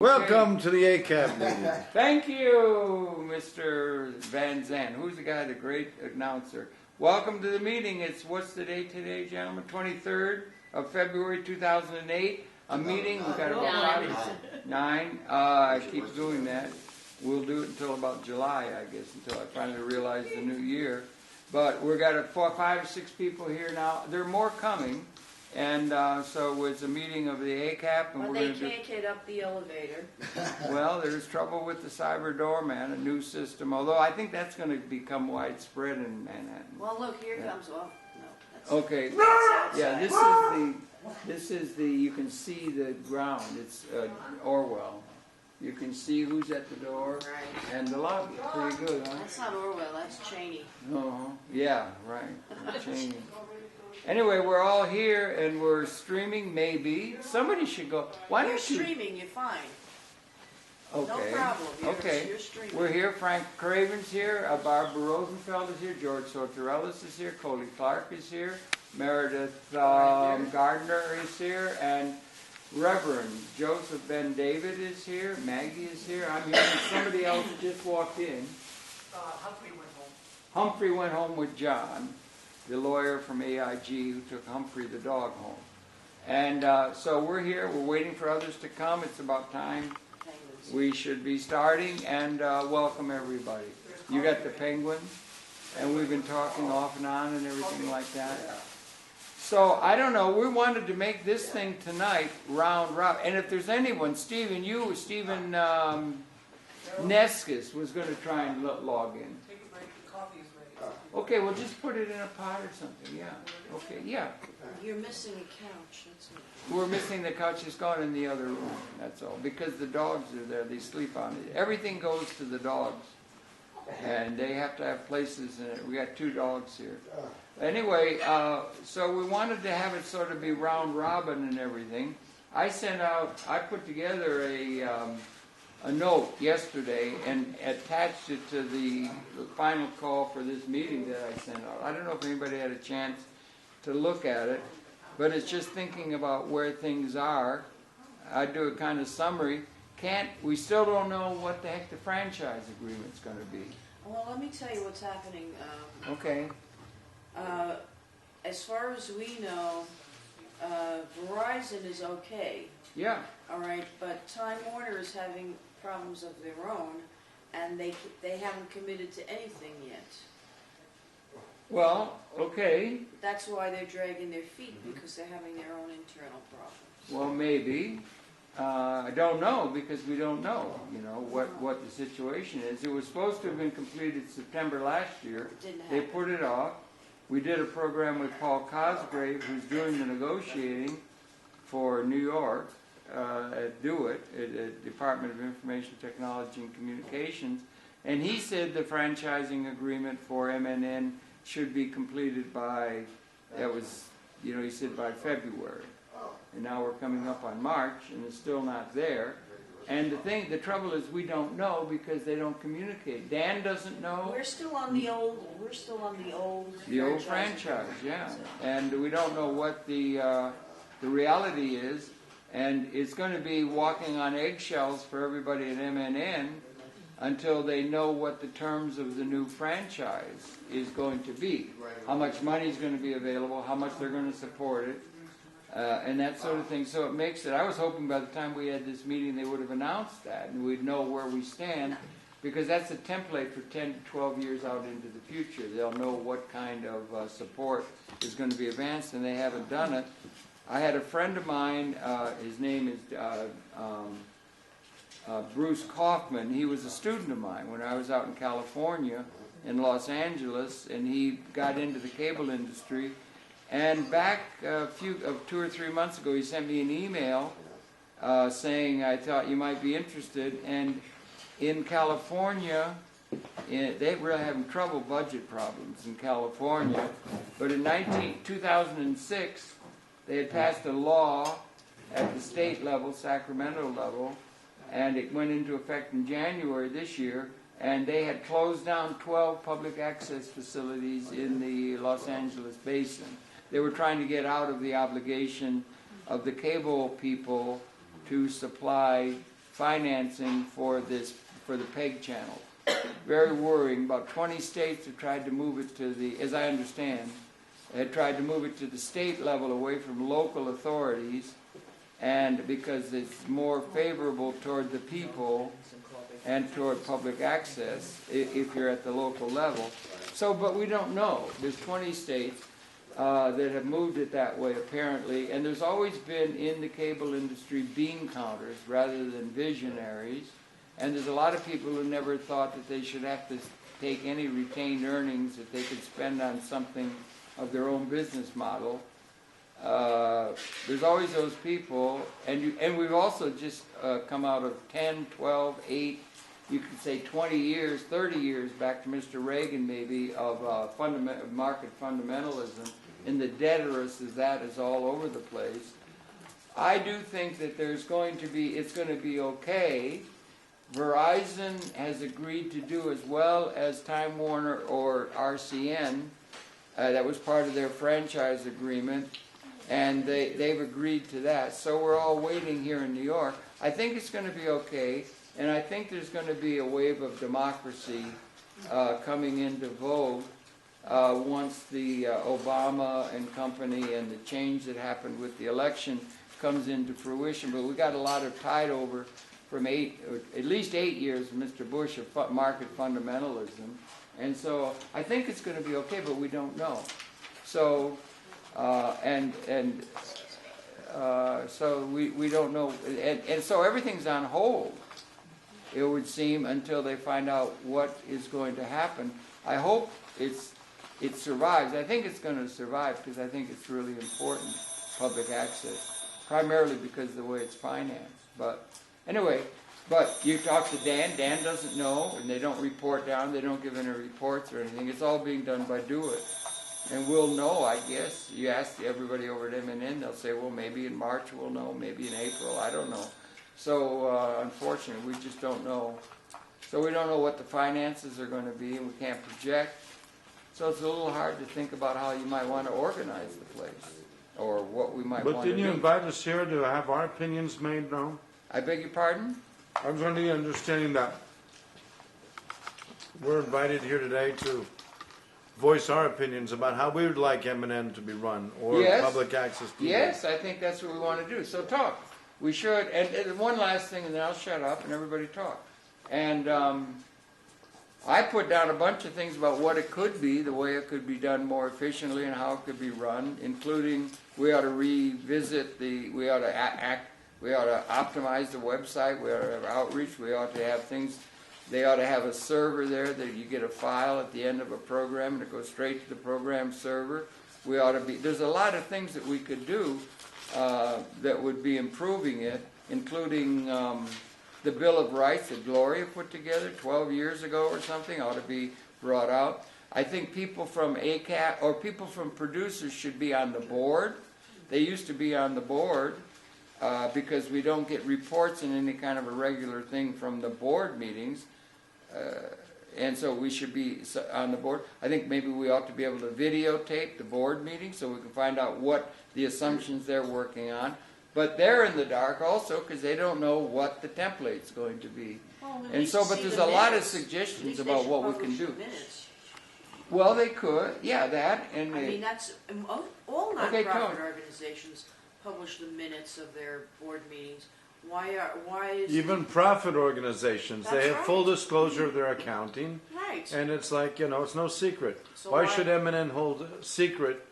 Welcome to the ACAP meeting. Thank you, Mr. Van Zandt. Who's the guy, the great announcer? Welcome to the meeting. It's, what's the date today, gentlemen? 23rd of February 2008. A meeting, we've got about 9. I keep doing that. We'll do it until about July, I guess, until I finally realize the new year. But we've got 4, 5, 6 people here now. There are more coming. And so it's a meeting of the ACAP, and Well, we're they going to can't get up the elevator. Well, there's trouble with the cyber doorman, a new system. Although I think that's going to become widespread in Manhattan. Well, look, here comes. Well, no. That's, Okay. that's Yeah, this is the. You can see the ground. It's Orwell. You can see who's at the door Right. and the lobby. Pretty good, huh? That's not Orwell. That's Cheney. Yeah, right. Cheney. Anyway, we're all here and we're streaming. Maybe somebody should go. Why You're don't you? streaming. You're fine. Okay. No problem. You're streaming. We're here. Frank Craven's here. Barbara Rosenfeld is here. George Sotirelis is here. Colia is here. Meredith Gardner is here. And Reverend Joseph Ben David is here. Maggie is here. I'm here. And somebody else just walked in. Humphrey went home. Humphrey went home with John, the lawyer from AIG who took Humphrey the dog home. And so we're here. We're waiting for others to come. It's about time we should be starting. And welcome everybody. You got the penguins, and we've been talking off and on and everything like that. So I don't know. We wanted to make this thing tonight round robin. And if there's anyone, Stephen Neskis was going to try and log in. Take a break. The coffee is ready. Okay, well, just put it in a pot or something, yeah. Okay, yeah. You're missing a couch. That's it. We're missing the couch. It's gone in the other room, that's all. Because the dogs are there, they sleep on it. Everything goes to the dogs. And they have to have places in it. We got 2 dogs here. Anyway, so we wanted to have it sort of be round robin and everything. I put together a note yesterday and attached it to the final call for this meeting that I sent out. I don't know if anybody had a chance to look at it, but it's just thinking about where things are. I do a kind of summary. We still don't know what the heck the franchise agreement's going to be. Well, let me tell you what's happening. Okay. As far as we know, Verizon is okay. Yeah. All right, but Time Warner is having problems of their own, and they haven't committed to anything yet. Well, okay. That's why they're dragging their feet, because they're having their own internal problems. Well, maybe. I don't know, because we don't know, what the situation is. It was supposed to have been completed September last year. Didn't happen. They put it off. We did a program with Paul Cosgrave, who's doing the negotiating for New York at DeWitt, at Department of Information Technology and Communications, and he said the franchising agreement for MNN should be completed by, he said by February. And now we're coming up on March, and it's still not there. And the trouble is we don't know because they don't communicate. Dan doesn't know. We're still on the old. The old franchise, yeah. And we don't know what the reality is. And it's going to be walking on eggshells for everybody at MNN until they know what the terms of the new franchise is going to be. How much money is going to be available, how much they're going to support it, and that sort of thing. So it makes it, I was hoping by the time we had this meeting they would have announced that and we'd know where we stand, because that's a template for 10 to 12 years out into the future. They'll know what kind of support is going to be advanced, and they haven't done it. I had a friend of mine, his name is Bruce Kaufman. He was a student of mine when I was out in California, in Los Angeles, and he got into the cable industry. And back 2 or 3 months ago, he sent me an email saying, I thought you might be interested. And in California, they were having budget problems in California. But in 2006, they had passed a law at the state level, Sacramento level, and it went into effect in January this year, and they had closed down 12 public access facilities in the Los Angeles basin. They were trying to get out of the obligation of the cable people to supply financing for the PEG channel. Very worrying. About 20 states have tried to move it to the, as I understand, had tried to move it to the state level away from local authorities, and because it's more favorable toward the people and toward public access if you're at the local level. So, but we don't know. There's 20 states that have moved it that way apparently, and there's always been in the cable industry bean counters rather than visionaries, and there's a lot of people who never thought that they should have to take any retained earnings that they could spend on something of their own business model. There's always those people, and we've also just come out of 10, 12, 8, you could say 20 years, 30 years back to Mr. Reagan maybe, of market fundamentalism, and the deterrence of that is all over the place. I do think that it's going to be okay. Verizon has agreed to do as well as Time Warner or RCN. That was part of their franchise agreement, and they've agreed to that. So we're all waiting here in New York. I think it's going to be okay, and I think there's going to be a wave of democracy coming into vogue once the Obama and company and the change that happened with the election comes into fruition. But we got a lot of tide over from at least 8 years of Mr. Bush of market fundamentalism. And so I think it's going to be okay, but we don't know. So, so we don't know. And so everything's on hold, it would seem, until they find out what is going to happen. I hope it survives. I think it's going to survive because I think it's really important, public access, primarily because of the way it's financed. But anyway, but you talk to Dan doesn't know, and they don't report down, they don't give any reports or anything. It's all being done by Do It. And we'll know, I guess. You ask everybody over at M&N, they'll say, well, maybe in March we'll know, maybe in April, I don't know. So, unfortunately, we just don't know. So we don't know what the finances are going to be, and we can't project. So it's a little hard to think about how you might want to organize the place, or what we might want to do. But didn't you invite us here to have our opinions made known? I beg your pardon? I was under the understanding that we're invited here today to voice our opinions about how we would like M&N to be run, or Yes. public access TV. Yes, I think that's what we want to do. So talk. We should. And one last thing, and then I'll shut up and everybody talk. And I put down a bunch of things about what it could be, the way it could be done more efficiently, and how it could be run, including we ought to revisit we ought to optimize the website, we ought to have outreach, we ought to have things, they ought to have a server there that you get a file at the end of a program and it goes straight to the program server. We ought to there's a lot of things that we could do that would be improving it, including the Bill of Rights that Gloria put together 12 years ago or something ought to be brought out. I think people from ACAP or people from producers should be on the board. They used to be on the board because we don't get reports in any kind of a regular thing from the board meetings. And so we should be on the board. I think maybe we ought to be able to videotape the board meeting so we can find out what the assumptions they're working on. But they're in the dark also because they don't know what the template's going to be. Well, we And need so, to but see there's the a lot of minutes. suggestions At least about they what we should can publish do. the minutes. Well, they could, yeah, that, and I mean, that's all Okay, nonprofit Tony. organizations publish the minutes of their board meetings. Why is Even profit organizations, they That's have right. full disclosure of their accounting, right? and it's like, it's no secret. So why why- should M&N hold secret,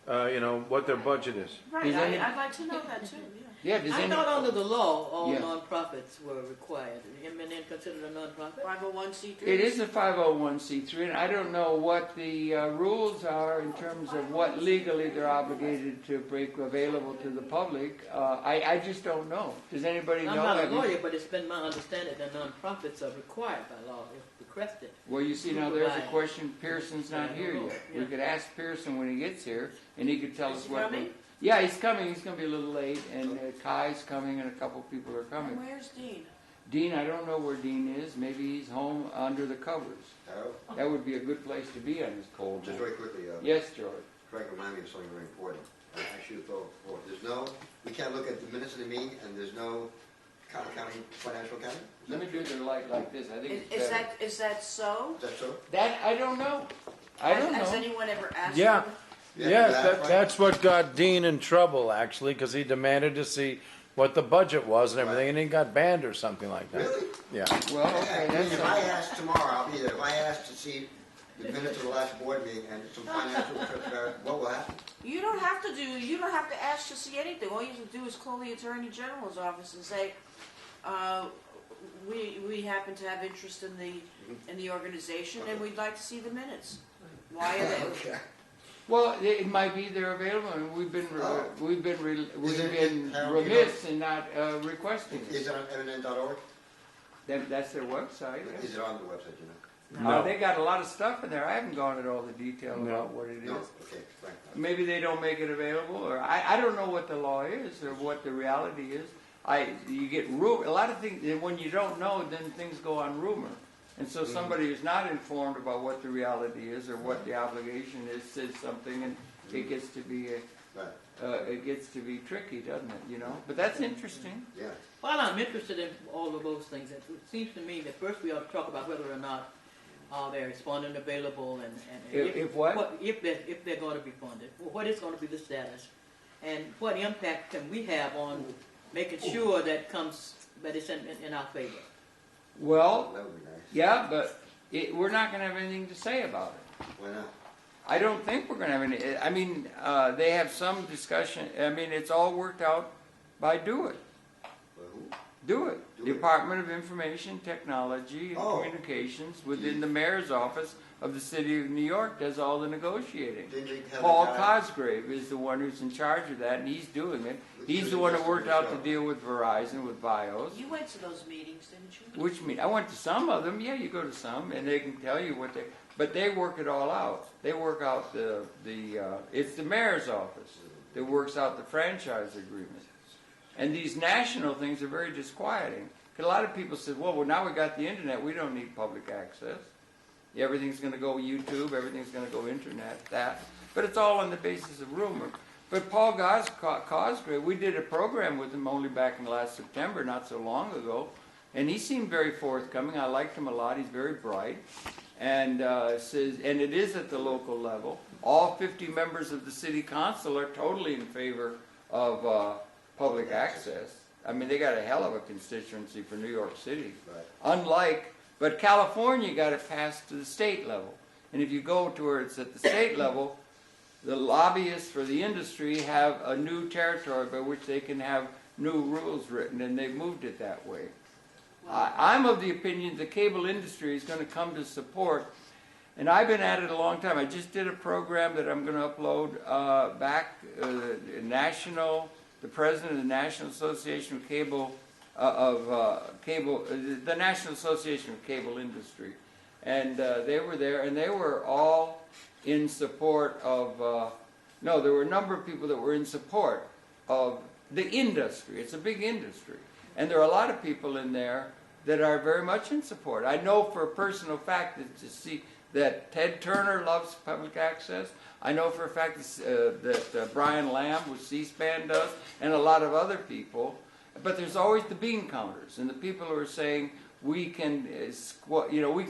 what their budget is? Right. Does any- I'd like to know that too. yeah, does I any, thought under the law, all Yeah. nonprofits were required. Is M&N considered a nonprofit? 501c3. it is a 501c3, and I don't know what the rules are in terms of what legally they're obligated to make available to the public. I just don't know. Does anybody know? I'm not a Have you- lawyer, but it's been my understanding that nonprofits are required by law if requested. Well, you see, now there's a question. Pearson's not here yet. We Yeah. could ask Pearson when he gets here, and he could tell Is us he what. coming? Yeah, he's coming. He's going to be a little late, and Kai's coming, and a couple people are And coming. where's Dean? Dean, I don't know where Dean is. Maybe he's home under the covers. Harold, That would be a good place to be on this cold just night. very quickly, Yes, George. Craig reminded me of something very important. I should have thought before. We can't look at the minutes of the meeting, and there's no County financial accounting? Let me do their light like this. I think it's Is better. that so? Is that so? That I don't know. I don't Has know. anyone ever asked Yeah. them? Yes, that's right. that's what got Dean in trouble, actually, because he demanded to see what the budget was and everything, and he got banned or something like that. Really? Yeah. Well, okay, Yeah, that's if I ask tomorrow, I'll be there. If I ask to see the minutes of the last board meeting and some financial trips, what will happen? You don't have to ask to see anything. All you have to do is call the Attorney General's office and say, we happen to have interest in the organization and we'd like to see the minutes. Why are they? Okay. Well, it might be they're available, and we've been remiss in not requesting Is it. it on eminent.org? That's their website. Yeah. Is it on the website, you know? No. They got a lot of stuff in there. I haven't gone into all the detail No. about what it is. No? Okay, fine. Maybe they don't make it available, or I don't know what the law is or what the reality is. You get rumor. A lot of things when you don't know, then things go on rumor. And so somebody who's not informed about what the reality is or what the obligation is says something, and it gets to be tricky, doesn't it? You know. But that's interesting. Yeah. While I'm interested in all of those things, it seems to me that first we ought to talk about whether or not there's funding available, and If what? if they're going to be funded, what is going to be the status, and what impact can we have on making sure that it's in our favor. Well, That would be nice. yeah, but we're not going to have anything to say about it. Why not? I don't think we're going to have any. I mean, they have some discussion. I mean, it's all worked out by Do It. Well, who? Do It. Do It. Department of Information Technology and Oh. Communications within the mayor's office of the city of New York does all the negotiating. Didn't they have Paul a guy- Cosgrave is the one who's in charge of that, and he's doing it. He's the one who worked out the deal with Verizon, with Bios. You went to those meetings, didn't you? Which mean I went to some of them. Yeah, you go to some, and they can tell you what but they work it all out. They work out it's the mayor's office that works out the franchise agreement. And these national things are very disquieting. 'Cause a lot of people said, well, now we got the internet, we don't need public access. Everything's going to go YouTube, everything's going to go internet, that. But it's all on the basis of rumor. But Paul Cosgrave, we did a program with him only back in last September, not so long ago, and he seemed very forthcoming. I liked him a lot. He's very bright, and and it is at the local level. All 50 members of the city council are totally in favor of public access. I mean, they got a hell of a constituency for New York City. Right. But California got it passed to the state level, and if you go to where it's at the state level, the lobbyists for the industry have a new territory by which they can have new rules written, and they've moved it that way. I'm of the opinion the cable industry is going to come to support, and I've been at it a long time. I just did a program that I'm going to upload the president of the National Association of the National Association of Cable Industry, and they were there, and they were all in support of, there were a number of people that were in support of the industry. It's a big industry. And there are a lot of people in there that are very much in support. I know for a personal fact that Ted Turner loves public access. I know for a fact that Brian Lamb with C-SPAN does, and a lot of other people. But there's always the bean counters, and the people who are saying we can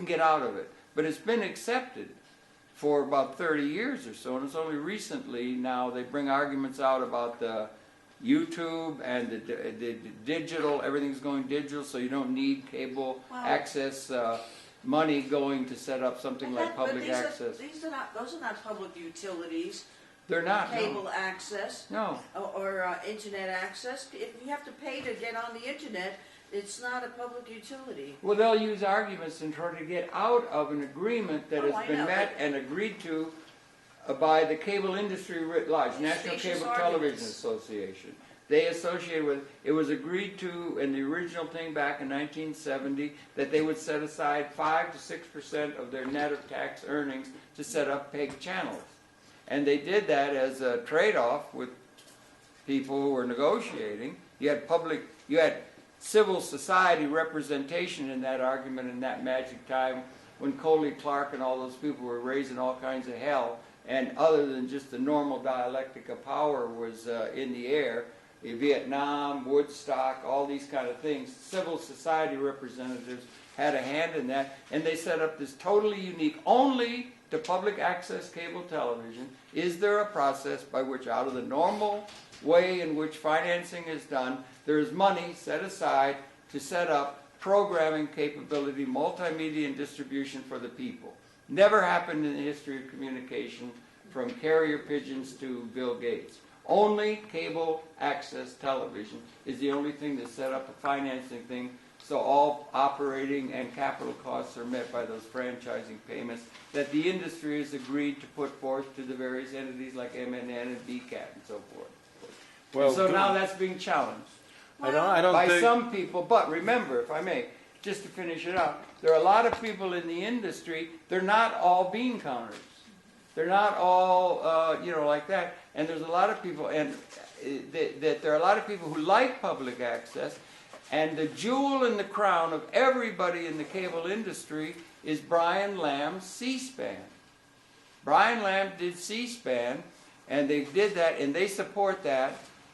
get out of it. But it's been accepted for about 30 years or so, and it's only recently now they bring arguments out about the YouTube and the digital, everything's going digital, so you don't need cable access money going to set up something like public access. Those are not public utilities. They're not. Cable access. No. Or internet access. If you have to pay to get on the internet, it's not a public utility. Well, they'll use arguments in trying to get out of an agreement that has been met and agreed to by the cable industry writ large, National Cable Television Association. They associated with it was agreed to in the original thing back in 1970 that they would set aside 5 to 6% of their net of tax earnings to set up PEG channels. And they did that as a trade-off with people who were negotiating. You had civil society representation in that argument in that magic time when Colia Clark and all those people were raising all kinds of hell, and other than just the normal dialectic of power was in the air, Vietnam, Woodstock, all these kind of things. Civil society representatives had a hand in that, and they set up this totally unique, only to public access cable television is there a process by which, out of the normal way in which financing is done, there is money set aside to set up programming capability, multimedia and distribution for the people. Never happened in the history of communication, from carrier pigeons to Bill Gates. Only cable access television is the only thing that set up a financing thing, so all operating and capital costs are met by those franchising payments that the industry has agreed to put forth to the various entities like MNN and BCAT and so forth. Well, And so now that's being challenged I don't by think. some people. But remember, if I may, just to finish it up, there are a lot of people in the industry, they're not all bean counters. They're not all, like that. And there's a lot of people, and that there are a lot of people who like public access, and the jewel in the crown of everybody in the cable industry is Brian Lamb's C-SPAN. Brian Lamb did C-SPAN, and they did that, and they support that,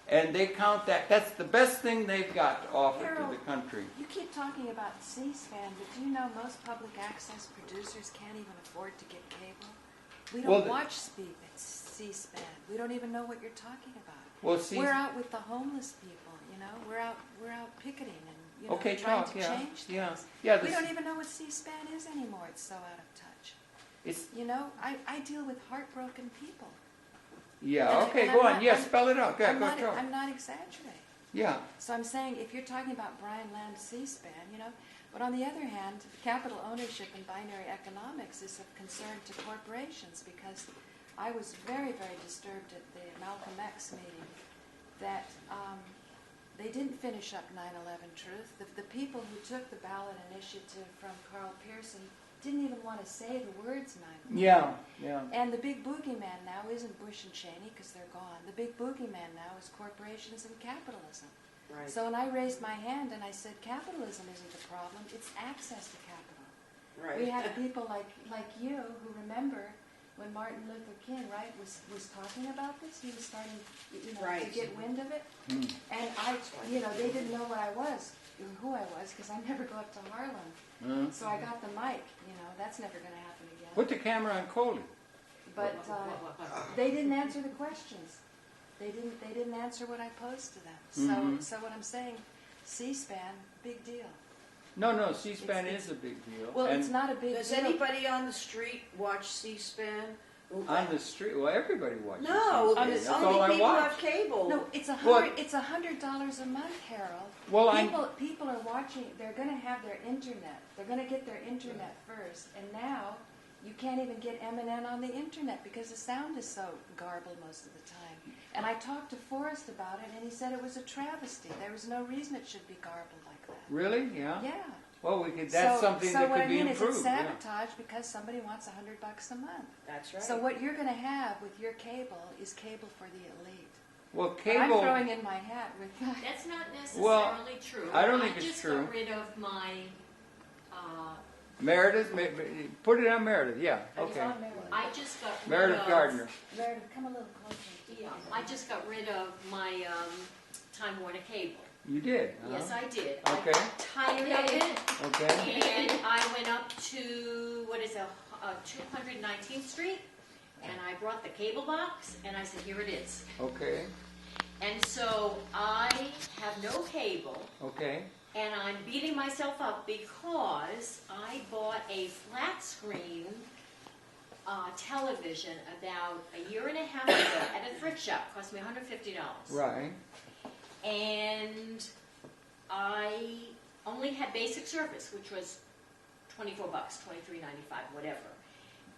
and they count that. That's the best thing they've got to offer to the country. You keep talking about C-SPAN, but do you know most public access producers can't even afford to get cable? We don't watch C-SPAN. We don't even know what you're talking about. Well, we're out with the homeless people, We're out picketing and Okay, trying talk, to yeah, change yeah. things. Yeah, We don't even know what C-SPAN is anymore. It's so out of touch. It's I deal with heartbroken people. yeah. And Okay, I'm go on. not- Yes, I'm- spell it out. Okay, I'm go not, talk. I'm not exaggerating. Yeah. So I'm saying, if you're talking about Brian Lamb's C-SPAN, but on the other hand, capital ownership and binary economics is of concern to corporations, because I was very, very disturbed at the Malcolm X meeting that they didn't finish up 9/11 truth. The people who took the ballot initiative from Carl Pearson didn't even want to say the words 9/11. Yeah. And the big boogeyman now isn't Bush and Cheney, because they're gone. The big boogeyman now is corporations and capitalism. Right. So when I raised my hand and I said capitalism isn't the problem, it's access to capital. Right. We had people like you who remember when Martin Luther King, was talking about this. He was starting, to Right. get wind of it. And they didn't know what I was, or who I was, because I never go up to Harlem. So I got the mic. That's never going to happen again. Put the camera on Colia. But they didn't answer the questions. They didn't answer what I posed to them. So what I'm saying, C-SPAN, big deal. No, C-SPAN It's- is a big deal. Well, and it's not a big Does deal. anybody on the street watch C-SPAN? on the street, well, everybody watches No, C-SPAN. it's That's all only I people watch. have cable. No, it's Well- $100 a month, Harold. Well, people are watching. They're going to have their internet. They're going to get their internet first, and now you can't even get MNN on the internet because the sound is so garbled most of the time. And I talked to Forrest about it, and he said it was a travesty. There was no reason it should be garbled like that. Really? Yeah. Yeah. Well, that's something so that what could I be mean improved. is yeah. it's sabotage because somebody wants $100 a month. That's right. So what you're going to have with your cable is cable for the elite. Well, But cable. I'm throwing in my hat with that. That's not Well, necessarily true. I don't think it's just true. got rid of my, Meredith, put it on Meredith. Yeah. He's Okay. on Meredith. I just got rid Meredith of, Gardner. Meredith, come a little closer. Yeah, I just got rid of my Time Warner cable. You did. Yes, I did. Okay. I got tired of it, Okay. and I went up to 219th Street, and I brought the cable box, and I said, "Here it is." Okay. And so I have no cable. Okay. And I'm beating myself up because I bought a flat screen television about a year and a half ago at a thrift shop. It cost me $150. Right. And I only had basic service, which was $24, $23.95, whatever.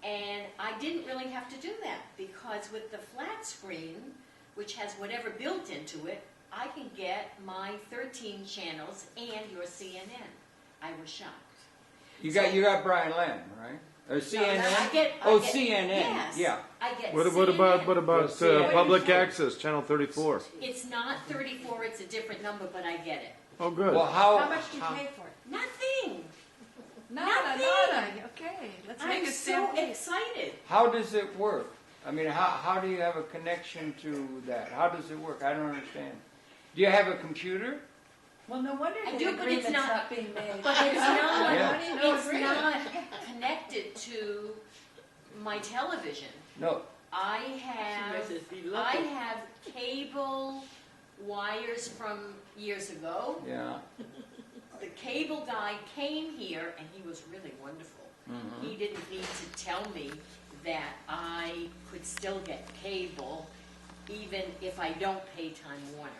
And I didn't really have to do that because with the flat screen, which has whatever built into it, I can get my 13 channels and your CNN. I was shocked. You got Brian Lamb, right? Or CNN? I get, CNN. Yes, Yeah. I get What CNN. about CNN. public access, channel 34? It's not 34, it's a different number, but I get it. Oh, good. Well, how? How much do you pay for it? Nothing. Nada, nada. Okay, let's make I'm a so stampede. excited. How does it work? I mean, how do you have a connection to that? How does it work? I don't understand. Do you have a computer? Well, no wonder I the do, but it's agreement's not- not being made. But it's not, Yeah. it's not connected to my television. No. I have, She must be I lucky. have cable wires from years ago. Yeah. The cable guy came here and he was really wonderful. Mhm. He didn't need to tell me that I could still get cable even if I don't pay Time Warner.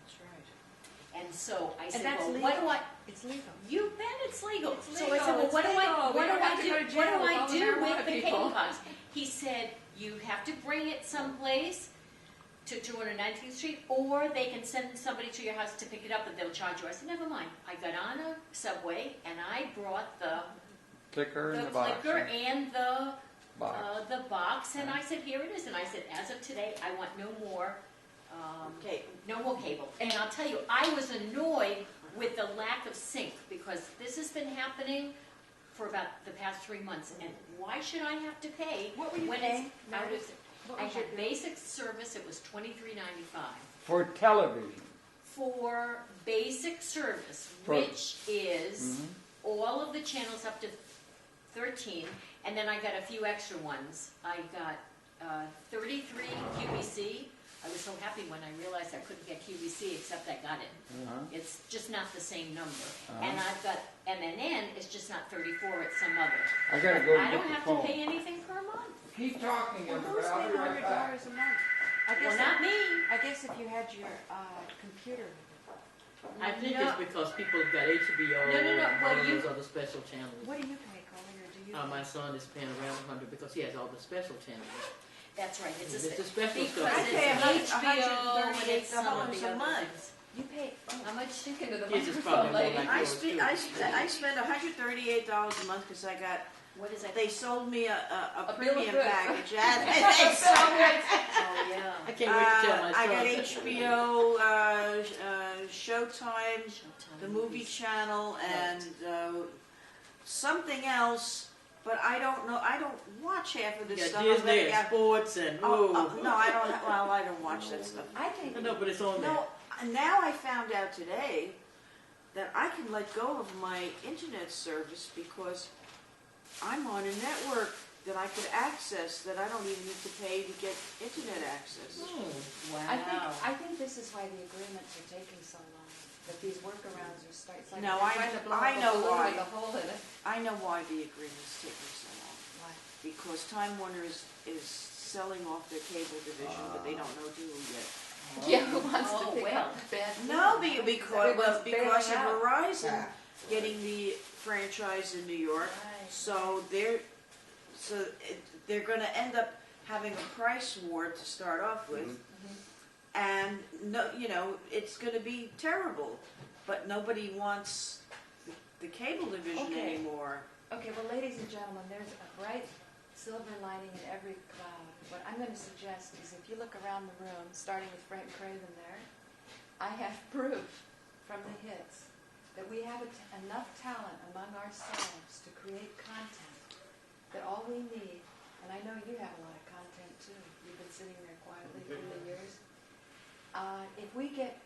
That's right. And so I And said, that's well, what do legal. I, It's legal. you bet it's legal. It's So I legal, said, well, it's what do legal. I, We what do don't have I to do, go to what jail do with I all the do marijuana with the people. cable box? He said, you have to bring it someplace to 219th Street, or they can send somebody to your house to pick it up and they'll charge you. I said, never mind. I got on a subway and I brought the Clicker in the box. clicker and the box. and I said, here it is. And I said, as of today, I want no more cable. And I'll tell you, I was annoyed with the lack of sync because this has been happening for about the past 3 months. And why should I have to pay? What were you when paying, I Meredith? What was had your bill? basic service. It was $23.95 For television. for basic service, For- which is Mhm. all of the channels up to 13, and then I got a few extra ones. I got 33 QVC. I was so happy when I realized I couldn't get QVC, except I got it. Uh-huh. It's just not the same number. Uh-huh. And I've got MNN, it's just not 34, it's some other. I gotta But go I get don't the have phone. to pay anything per month. Keep talking, Well, Amber. who's I'll paying be right back. $100 a month? I Well, guess, not me. I guess if you had your computer. I think No. it's because people got HBO No, no, no. and Well, all you- those other special channels. What do you pay, Colia, or do you? My son is paying around 100 because he has all the special channels. That's right. It's It's a the special because stuff. I it's pay HBO and it's some of $138 the a other month. things. You pay. How much? Speak into the His is microphone, probably more lady. like I yours, speak. too. I spend $138 a month because I got. What is that? They sold me a bill of premium goods. package. And they sold me. Oh, yeah. I can't wait to tell my son. I got HBO, Showtime, Showtime the movie movies. channel, and something else. But I don't know. I don't watch half of You this got stuff. Disney and sports and No, I don't. Well, I don't watch that stuff. I think. No, but it's on there. No, now I found out today that I can let go of my internet service because I'm on a network that I could access that I don't even need to pay to get internet access. Wow. I think this is why the agreements are taking so long. That these workarounds are starting. It's like No, they're trying to blow I up a know balloon why. with a hole in it. I know why the agreement's taking so long. Why? Because Time Warner is selling off their cable division, but they don't know to who yet. Yeah, who wants Oh, to pick well. up the bad No, deal? because Everyone's of bailing out. Verizon getting the franchise in New York. Right. So they're going to end up having a price war to start off with, and no, it's going to be terrible. But nobody wants the cable division Okay. anymore. Okay, well, ladies and gentlemen, there's a bright silver lining in every cloud. What I'm going to suggest is if you look around the room, starting with Frank Craven there, I have proof from the hits that we have enough talent among ourselves to create content, that all we need, and I know you have a lot of content too, you've been sitting there quietly through the years, if we get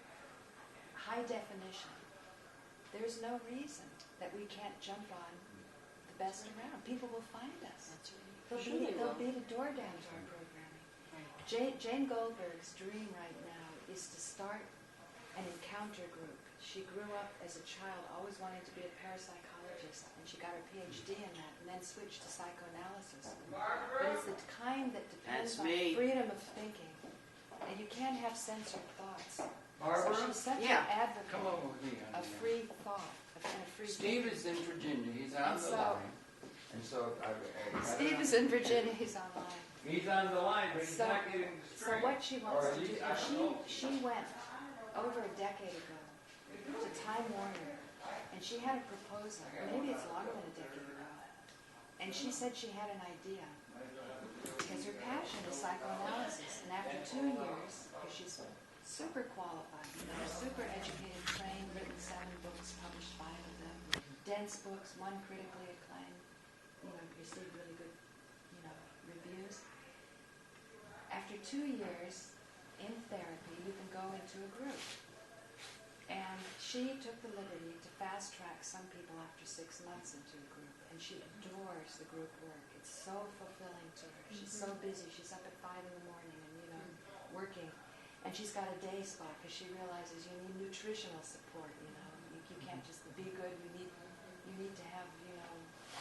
high definition, there's no reason that we can't jump on the best around. People will find us. That's right. They'll beat a door down to our programming. Jane Goldberg's dream right now is to start an encounter group. She grew up as a child always wanting to be a parapsychologist, and she got her Ph.D. in that, and then switched to psychoanalysis. But it's the kind that depends That's on me. freedom of thinking, and you can't have censored thoughts. So Barbara, she's such Yeah. an advocate come over with me. of honey. free thought, and a free Steve thinking. is in Virginia. He's on And the so- line. And so I Steve is in Virginia, he's online. He's on the line, but he's So- not getting the So string. what she wants Or to at do, least, I and don't know. she went over a decade ago to Time Warner, and she had a proposal, maybe it's longer than a decade ago, and she said she had an idea, because her passion is psychoanalysis, and after 2 years, because she's super qualified, super educated, trained, written 7 books, published 5 of them, dense books, one critically acclaimed, received really good, reviews. After 2 years in therapy, you can go into a group. And she took the liberty to fast track some people after 6 months into a group, and she adores the group work. It's so fulfilling to her. She's so busy. She's up at 5 in the morning and, working. And she's got a day spa because she realizes you need nutritional support, You can't just be good. You need to have,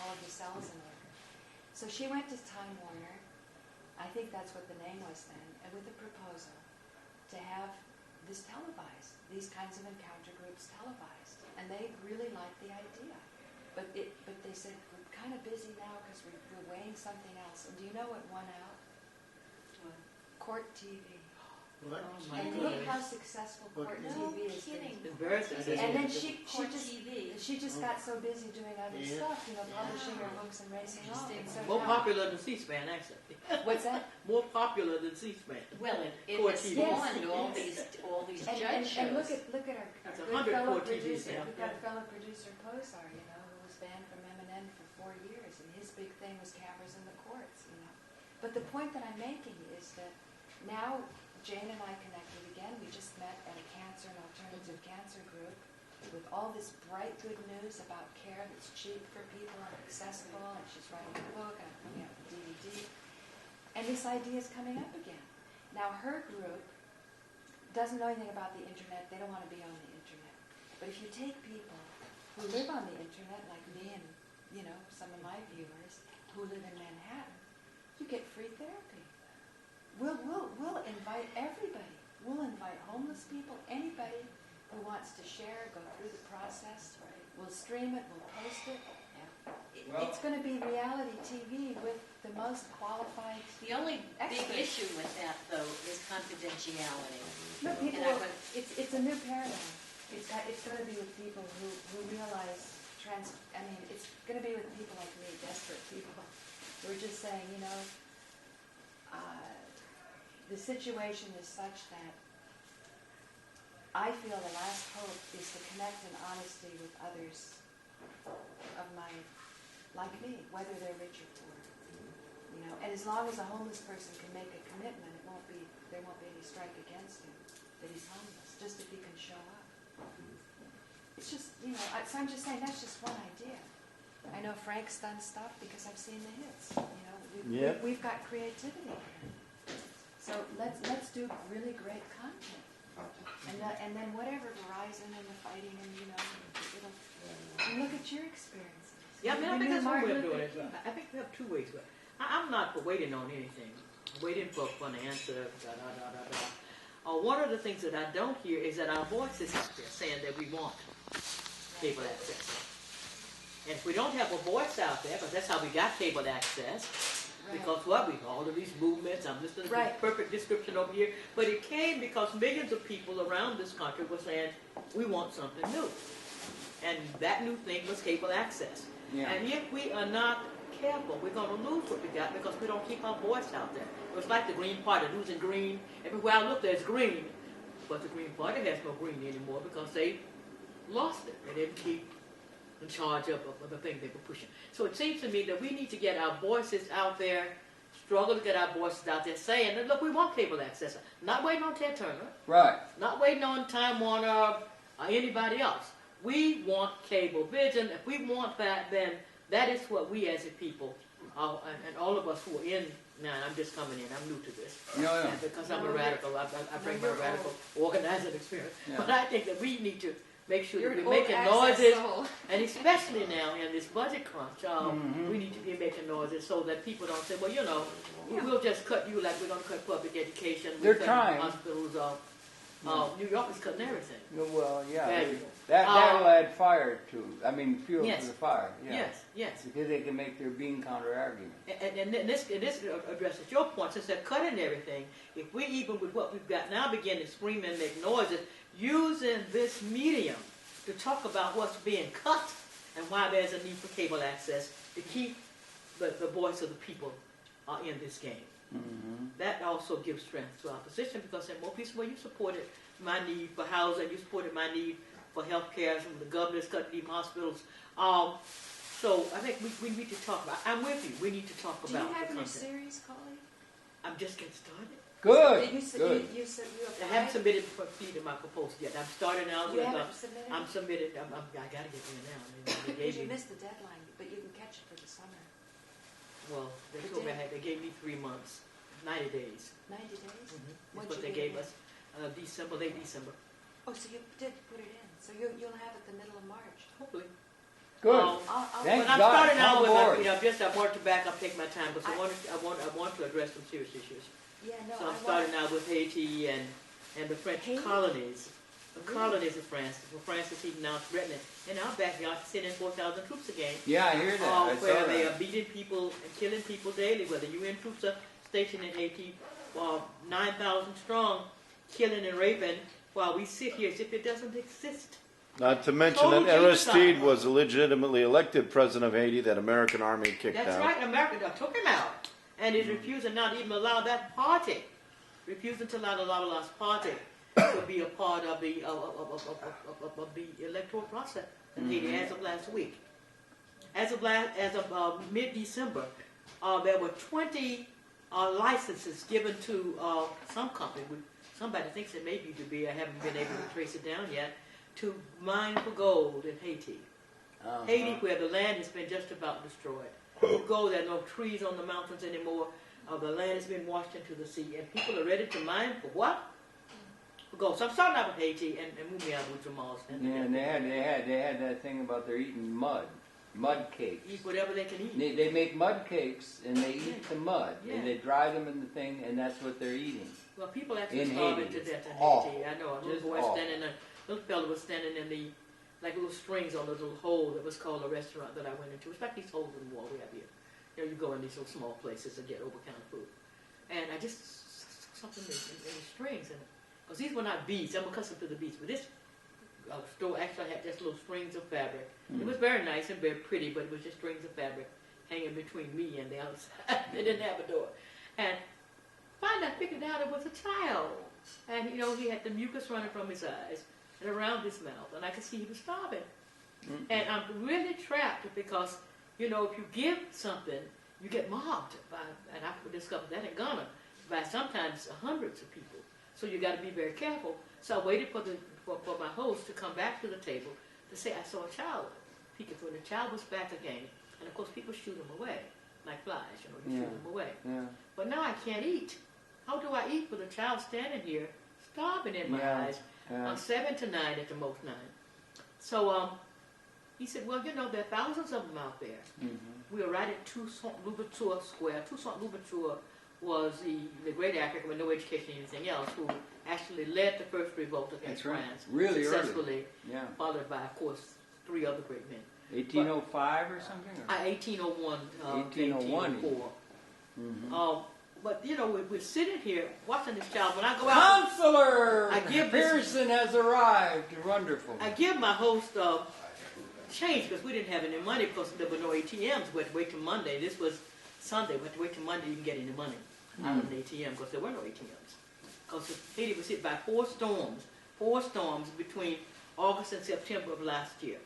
all of your cells in order. So she went to Time Warner, I think that's what the name was then, and with a proposal to have this televised, these kinds of encounter groups televised. And they really liked the idea. But they said, we're kind of busy now because we're weighing something else. And do you know what won out? Court TV. What? And look how successful Court TV is. And then she just got so busy doing other stuff, publishing her books and racing off. And so More now- popular than C-SPAN, actually. What's that? More popular than C-SPAN. Well, it Court has TV. spawned all these judge And shows. look at our That's good 100 fellow Court TVs producer. now. We've got a fellow producer, Posar, who was banned from M&N for 4 years, and his big thing was cameras in the courts, But the point that I'm making is that now Jane and I connected again. We just met at a cancer and alternative cancer group with all this bright good news about care that's cheap for people and accessible, and she's writing a book and I'm coming out with a DVD. And this idea is coming up again. Now her group doesn't know anything about the internet. They don't want to be on the internet. But if you take people who live on the internet, like me and, some of my viewers who live in Manhattan, you get free therapy. We'll invite everybody. We'll invite homeless people, anybody who wants to share, go through the process. We'll stream it, we'll post it. It's going to be reality TV with the most qualified. The only big Experts. issue with that, though, is confidentiality. No, people. And I Will, would- it's a new paradigm. It's going to be with people who realize it's going to be with people like me, desperate people. We're just saying, the situation is such that I feel the last hope is to connect in honesty with others like me, whether they're rich or poor. And as long as a homeless person can make a commitment, there won't be any strike against him that he's homeless, just if he can show up. It's just, so I'm just saying that's just one idea. I know Frank's done stuff because I've seen the hits. We've got creativity here. So let's do really great content, and then whatever Verizon and the fighting and and look at your experiences. Yeah, I think that's one way of doing it. I think we have 2 ways. I'm not for waiting on anything. I'm waiting for an answer. One of the things that I don't hear is that our voices out there saying that we want cable access. And if we don't have a voice out there, because that's how we got cable access, because all of these movements, I'm listening to the perfect description over here, but it came because millions of people around this country were saying, we want something new. And that new thing was cable access. Yeah. And if we are not careful, we're going to lose what we got because we don't keep our voice out there. It was like the Green Party, losing green. Everywhere I look, there's green. But the Green Party has no green anymore because they lost it. They didn't keep in charge of the thing they were pushing. So it seems to me that we need to get our voices out there, struggle to get our voices out there, saying that, look, we want cable access. Not waiting on Ted Turner. Right. Not waiting on Time Warner or anybody else. We want cable vision. If we want that, then that is what we as a people, and all of us who are in, now I'm just coming in, I'm new to this. Yeah. And because I'm a radical, I bring my radical organizing experience. Yeah. But I think that we need to make sure You're that an we're old making access noises, soul. and especially now in this budget crunch, we need to be making noises so that people don't say, well, we'll just cut you like we're going to cut public education. They're we're cutting trying. Hospitals, New York is cutting everything. Well, yeah. Value. That'll add fire fuel Yes. to the fire. Yeah. Yes. Because they can make their bean counter argument. And this addresses your point. Since they're cutting everything, if we even with what we've got now begin to scream and make noises, using this medium to talk about what's being cut and why there's a need for cable access to keep the voice of the people in this game. Mm-hmm. That also gives strength to our position because in more peace, well, you supported my need for housing, you supported my need for health care, some of the governor's cutting even hospitals. So I think we need to talk about, I'm with you, we need to talk Do you about have the any content. series, Colia? I'm just getting started. Good, You said good. you said you I haven't applied. submitted for fee to my proposal yet. I'm starting out You with, haven't submitted. I'm submitted, I gotta get there now. They Because gave you me, missed the deadline, but you can catch it for the summer. well, they You told me did. they gave me 3 months, 90 days. 90 days. That's What'd what you they get gave in? us, December, late December, Oh, so you did put it in. So you'll have it the middle of March. hopefully. Good. I'll Thank But I'm God, starting come out with, aboard. I want to back up, take my time, because I want to address some serious issues. Yeah, no, So I I'm starting out with Haiti and the French Haiti? colonies. The Really? colonies of France. Well, France is even now threatening. In our backyard, sending 4,000 troops again. Yeah, I hear that. I saw Where they that. are beating people and killing people daily. Where the UN troops are stationed in Haiti, 9,000 strong, killing and raping, while we sit here as if it doesn't exist. Not to mention Total that genocide. Aristide was a legitimately elected president of Haiti that American army kicked That's out. right. America took him out, and is refusing not even allow that party, refusing to allow the Lalalas party to be a part of the electoral process in Haiti as of last week. As of mid-December, there were 20 licenses given to some company. Somebody thinks it may be to be. I haven't been able to trace it down yet. To mine for gold in Haiti. Haiti, where the land has been just about destroyed. You go, there are no trees on the mountains anymore. The land has been washed into the sea, and people are ready to mine for what? For gold. So I'm starting out with Haiti and moving out with Jamal's. Yeah, and they had that thing about they're eating mud cakes. Eat whatever they can eat. They make mud cakes and they eat the mud Yeah. and they dry them in the thing and that's what they're eating. Well, people actually In starving Haiti, to death in it's awful. Haiti. I know. A Just little boy awful. standing there. Little fellow was standing in the, like little strings on a little hole that was called a restaurant that I went into. It's like these holes in the wall we have here. You know, you go in these little small places and get over-counter food. And I just something in the strings, and because these were not beads. I'm accustomed to the beads, but this store actually had just little strings of fabric. It was very nice and very pretty, but it was just strings of fabric hanging between me and the outside. They didn't have a door. And finally, I figured out it was a child. And, you know, he had the mucus running from his eyes and around his mouth, and I could see he was starving. And I'm really trapped because, you know, if you give something, you get mobbed by, and I discovered that in Ghana, by sometimes hundreds of people. So you got to be very careful. So I waited for my host to come back to the table to say, I saw a child peeking through, and the child was back again. And of course, people shoot them away, like flies, you know, you shoot them away. Yeah. But now I can't eat. How do I eat with a child standing here, starving in my eyes, Yeah. 7 to 9 at the most 9? So he said, well, you know, there are thousands of them out there. We were right at Toussaint Louverture Square. Toussaint Louverture was the great African with no education or anything else who actually led the first revolt against That's right. France. Really early. Successfully, Yeah. followed by, of course, 3 other great men. 1805 or something? Or? 1801 to 1801. 1804. But, you know, we're sitting here watching this child. When I go out, Counselor I give this- Pearson has arrived. Wonderful. I give my host change because we didn't have any money because there were no ATMs. We had to wait till Monday. This was Sunday. We had to wait till Monday to even get any money out of an ATM because there were no ATMs. Because Haiti was hit by 4 storms between August and September of last year.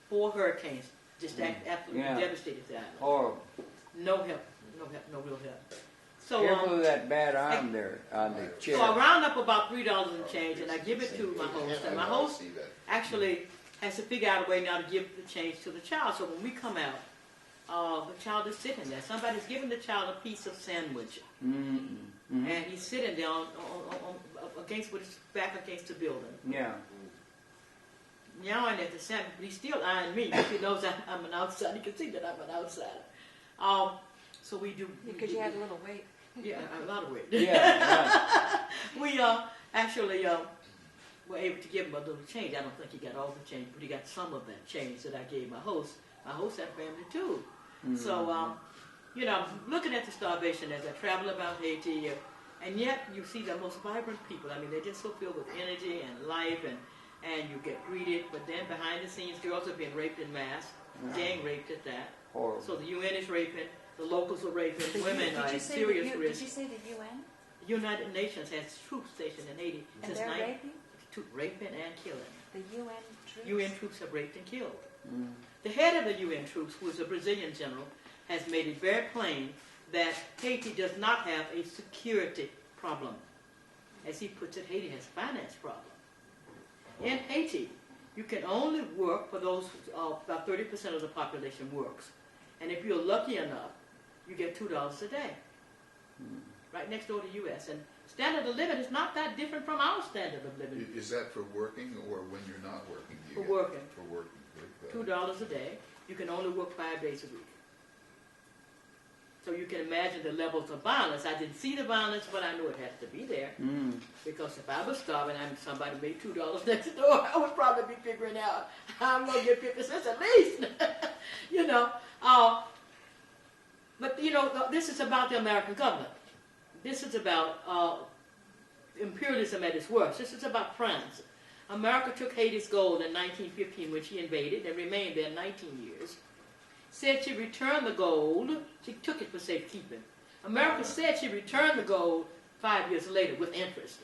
4 hurricanes just absolutely devastated the island. Horrible. No help, no real help. So, Careful of that bad arm there on the chair. so I round up about $3 and change, and I give it to my host. And my host actually has to figure out a way now to give the change to the child. So when we come out, the child is sitting there. Somebody's giving the child a piece of sandwich, and he's sitting there on against with his back against the building. Yeah. Yawning at the sandwich, but he's still eyeing me because he knows I'm an outsider. He can see that I'm an outsider. So we do. Because you had a little weight. Yeah, a lot of weight. Yeah. We actually were able to give him a little change. I don't think he got all the change, but he got some of that change that I gave my host. My host had family too. So, you know, I'm looking at the starvation as I travel about Haiti, and yet you see the most vibrant people. I mean, they're just so filled with energy and life, and you get greeted, but then behind the scenes, girls are being raped in mass, gang raped at that. Horrible. So the UN is raping, the locals are raping, women are Did you in say serious Did risk. you say the UN? United Nations has troops stationed in Haiti And since they're raping? raping and killing. The UN troops? UN troops have raped and killed. The head of the UN troops, who is a Brazilian general, has made it very plain that Haiti does not have a security problem. As he puts it, Haiti has a finance problem. In Haiti, you can only work for those, about 30% of the population works. And if you're lucky enough, you get $2 a day. Right next door to U.S. And standard of living is not that different from our standard of living. Is that for working or when you're not working? Do you For get- working. For working. $2 a day. You can only work 5 days a week. So you can imagine the levels of violence. I didn't see the violence, but I know it has to be there. Because if I was starving and somebody made $2 next door, I would probably be figuring out how I'm going to get 50 cents at least. You know. But, you know, this is about the American government. This is about imperialism at its worst. This is about France. America took Haiti's gold in 1915 when she invaded and remained there 19 years. Said she returned the gold. She took it for safekeeping. America said she returned the gold 5 years later with interest.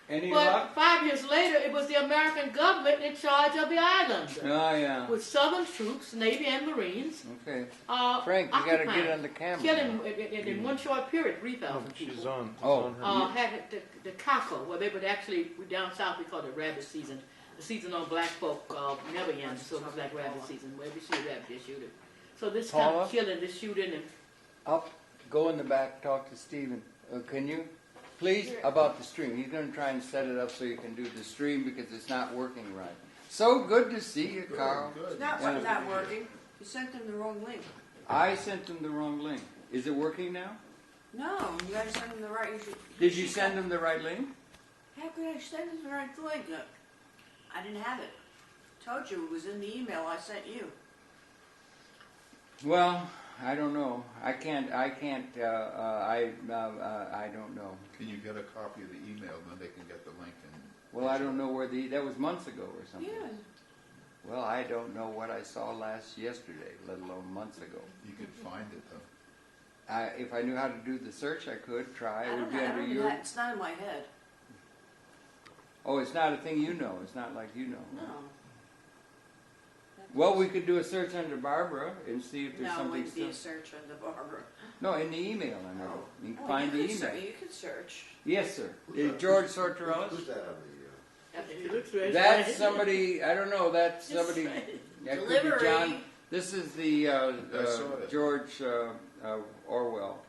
Any But luck? 5 years later, it was the American government in charge of the island. Oh, yeah. With Southern troops, Navy and Marines. Okay. Frank, you gotta occupying, get on the camera. Killing in one short period 3,000 people. She's on. Oh. Had the caco, where they would actually, down south we call it rabbit season. The season on black folk never ends, so it's like rabbit season. Wherever you see a rabbit, they shoot it. So this kind Paula? of killing, this shooting, and Up, go in the back, talk to Stephen. Can you? Please, about the stream. He's going to try and set it up so you can do the stream because it's not working right. So good to see you, Carl. Good. It's not working. You sent them the wrong link. I sent him the wrong link. Is it working now? No, you gotta send them the right. Did you send him the right link? How could I send them the right link? I didn't have it. Told you it was in the email I sent you. Well, I don't know. I can't. I don't know. Can you get a copy of the email, then they can get the link and... Well, I don't know where that was months ago or something. Yeah. Well, I don't know what I saw yesterday, let alone months ago. You could find it, though. If I knew how to do the search, I could try. It would be under know. your. It's not in my head. Oh, it's not a thing you know. It's not like you know. No. Well, we could do a search under Barbara and see if there's No, it something wouldn't be a still. search under Barbara. No, in the email, I know. You can Oh, find the you could email. You could search. Yes, sir. George Sotirelis? Who's that on it looks very That's strange. somebody. I don't know. That's somebody. That could be Delivery. John. This is the I saw it. George Orwell.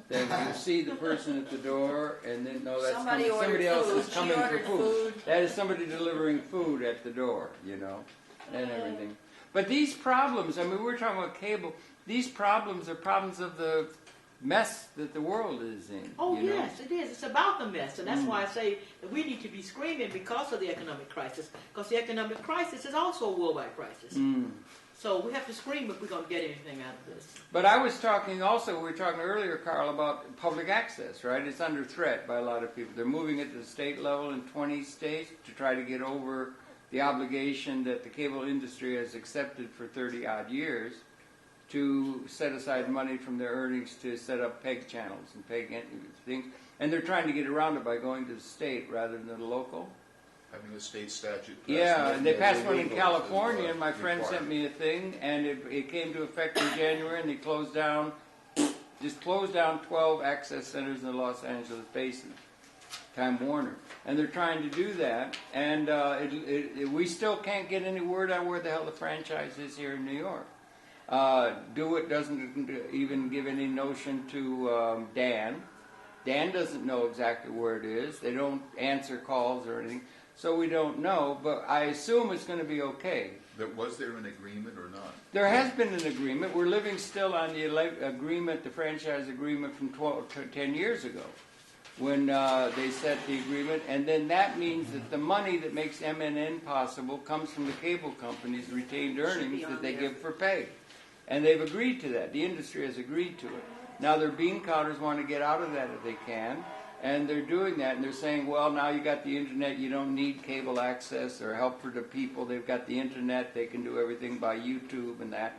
Then you see the person at the door, and then no, that's Somebody ordered somebody else food. is She coming for ordered food. That is somebody delivering food at the door, you know, and everything. But these problems, I mean, we're talking about cable. These problems are problems of the mess that the world is in. Oh, you know? yes, it is. It's about the mess. And that's why I say that we need to be screaming because of the economic crisis. Because the economic crisis is also a worldwide crisis. So we have to scream if we're going to get anything out of this. But I was talking also, we were talking earlier, Carl, about public access, right? It's under threat by a lot of people. They're moving it to the state level in 20 states to try to get over the obligation that the cable industry has accepted for 30-odd years to set aside money from their earnings to set up PEG channels and PEG things. And they're trying to get around it by going to the state rather than the local. Having a state statute. Yeah, and they passed one in illegal California, is, and my friend required. sent me a thing, and it came to effect in January, and they closed down 12 access centers in the Los Angeles basin, Time Warner. And they're trying to do that, and we still can't get any word on where the hell the franchise is here in New York. DeWitt doesn't even give any notion to Dan. Dan doesn't know exactly where it is. They don't answer calls or anything. So we don't know, but I assume it's going to be okay. Was there an agreement or not? There has been an agreement. We're living still on the agreement, the franchise agreement from 10 years ago, when they set the agreement. And then that means that the money that makes MNN possible comes from the cable companies' retained earnings that they give for pay. And they've agreed to that. The industry has agreed to it. Now their bean counters want to get out of that if they can. And they're doing that, and they're saying, well, now you got the internet, you don't need cable access or help for the people. They've got the internet, they can do everything by YouTube and that.